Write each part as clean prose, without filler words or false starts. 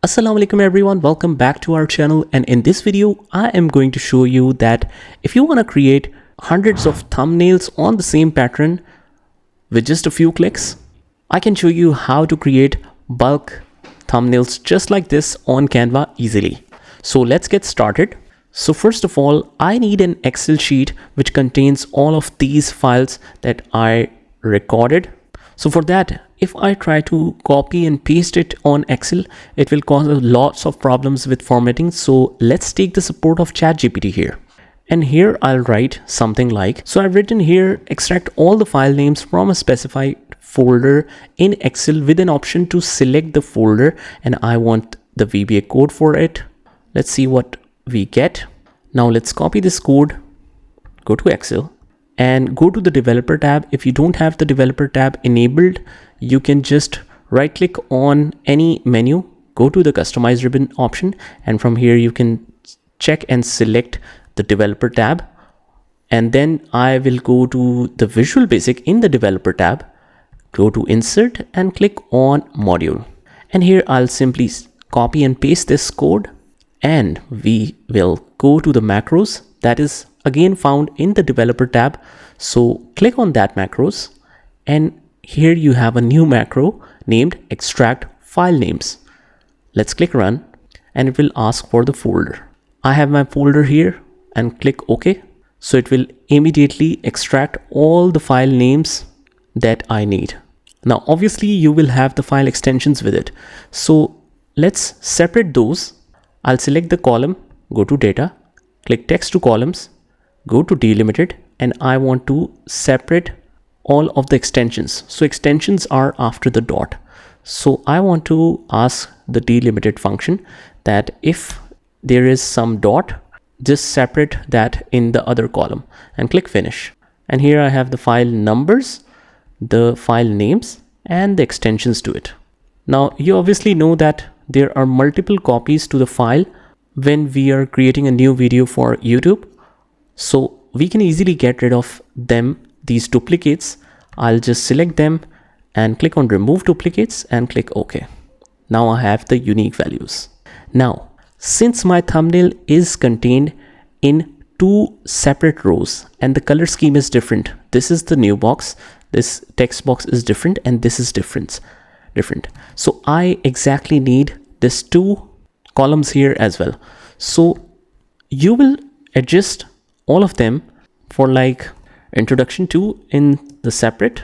Assalamu alaikum everyone, welcome back to our channel, and in this video I am going to show you that if you want to create hundreds of thumbnails on the same pattern with just a few clicks, I can show you how to create bulk thumbnails just like this on Canva easily. So let's get started. So first of all, I need an Excel sheet which contains all of these files that I recorded. So for that, if I try to copy and paste it on Excel, it will cause lots of problems with formatting. So let's take the support of ChatGPT here. And here I'll write something like, so I've written here, extract all the file names from a specified folder in Excel with an option to select the folder, and I want the VBA code for it. Let's see what we get. Now let's copy this code, go to Excel and go to the developer tab. If you don't have the developer tab enabled, you can just right click on any menu, go to the customize ribbon option, and from here you can check and select the developer tab. And then I will go to the Visual Basic in the developer tab, go to insert and click on module. And here I'll simply copy and paste this code, and we will go to the macros that is again found in the developer tab. So click on that macros, and here you have a new macro named extract file names. Let's click run, and it will ask for the folder. I have my folder here and click OK. So it will immediately extract all the file names that I need. Now obviously you will have the file extensions with it. So let's separate those. I'll select the column, go to data, click text to columns, go to delimited, and I want to separate all of the extensions. So extensions are after the dot. So I want to ask the delimited function that if there is some dot, just separate that in the other column and click finish. And here I have the file numbers, the file names, and the extensions to it. Now you obviously know that there are multiple copies to the file when we are creating a new video for YouTube. So we can easily get rid of them, these duplicates. I'll just select them and click on remove duplicates and click OK. Now I have the unique values. Now, since my thumbnail is contained in two separate rows and the color scheme is different, this is the new box, this text box is different, and this is different. So I exactly need this two columns here as well. So you will adjust all of them for like introduction to in the separate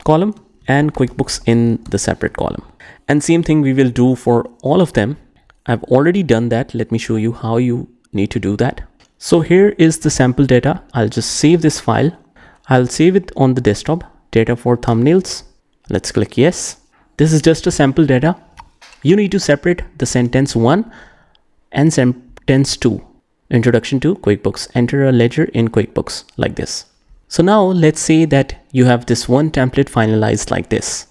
column and QuickBooks in the separate column. And same thing we will do for all of them. I've already done that. Let me show you how you need to do that. So here is the sample data. I'll just save this file. I'll save it on the desktop, data for thumbnails. Let's click yes. This is just a sample data. You need to separate the sentence 1 and sentence 2. Introduction to QuickBooks. Enter a ledger in QuickBooks like this. So now let's say that you have this one template finalized like this.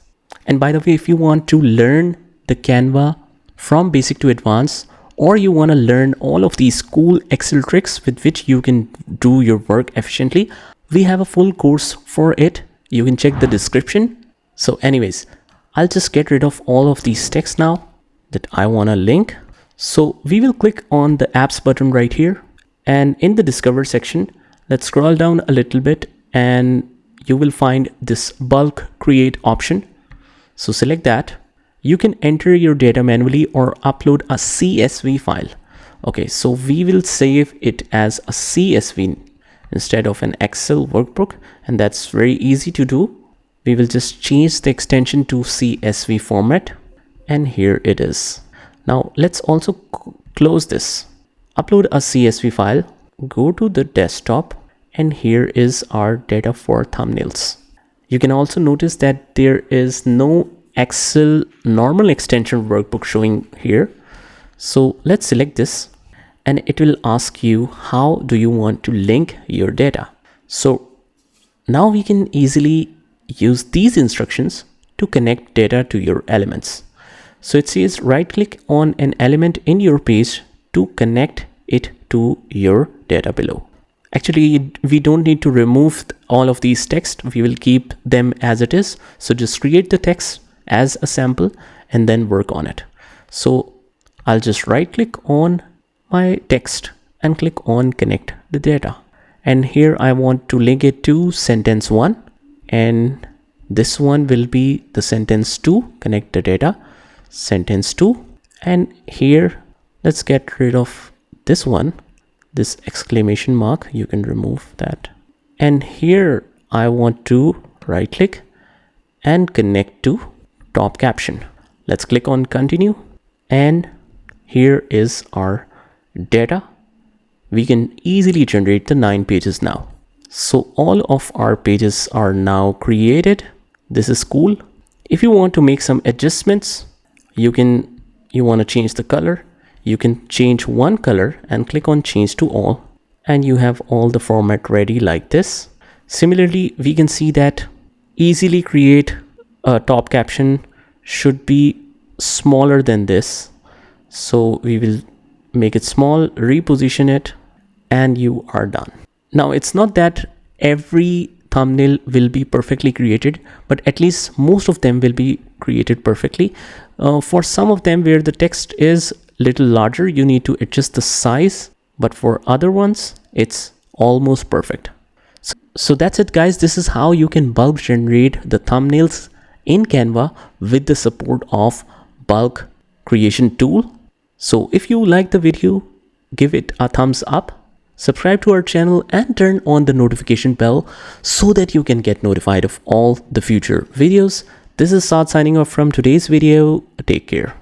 And by the way, if you want to learn the Canva from basic to advanced, or you want to learn all of these cool Excel tricks with which you can do your work efficiently, we have a full course for it. You can check the description. So anyways, I'll just get rid of all of these text now that I want to link. So we will click on the apps button right here, and in the discover section, let's scroll down a little bit and you will find this bulk create option. So select that. You can enter your data manually or upload a CSV file. Okay, so we will save it as a CSV instead of an Excel workbook, and that's very easy to do. We will just change the extension to CSV format, and here it is. Now let's also close this. Upload a CSV file, go to the desktop, and here is our data for thumbnails. You can also notice that there is no Excel normal extension workbook showing here. So let's select this, and it will ask you how do you want to link your data. So now we can easily use these instructions to connect data to your elements. So it says right click on an element in your page to connect it to your data below. Actually, we don't need to remove all of these text. We will keep them as it is. So just create the text as a sample and then work on it. So I'll just right click on my text and click on connect the data. And here I want to link it to sentence 1, and this one will be the sentence 2, connect the data, sentence 2. And here, let's get rid of this one, this exclamation mark, you can remove that. And here I want to right click and connect to top caption. Let's click on continue. And here is our data. We can easily generate the 9 pages now. So all of our pages are now created. This is cool. If you want to make some adjustments, you want to change the color, you can change one color and click on change to all, and you have all the format ready like this. Similarly, we can see that easily create a top caption should be smaller than this. So we will make it small, reposition it, and you are done. Now it's not that every thumbnail will be perfectly created, but at least most of them will be created perfectly. For some of them where the text is little larger, you need to adjust the size, but for other ones, it's almost perfect. So that's it, guys. This is how you can bulk generate the thumbnails in Canva with the support of bulk creation tool. So if you like the video, give it a thumbs up, subscribe to our channel and turn on the notification bell so that you can get notified of all the future videos. This is Saad signing off from today's video. Take care.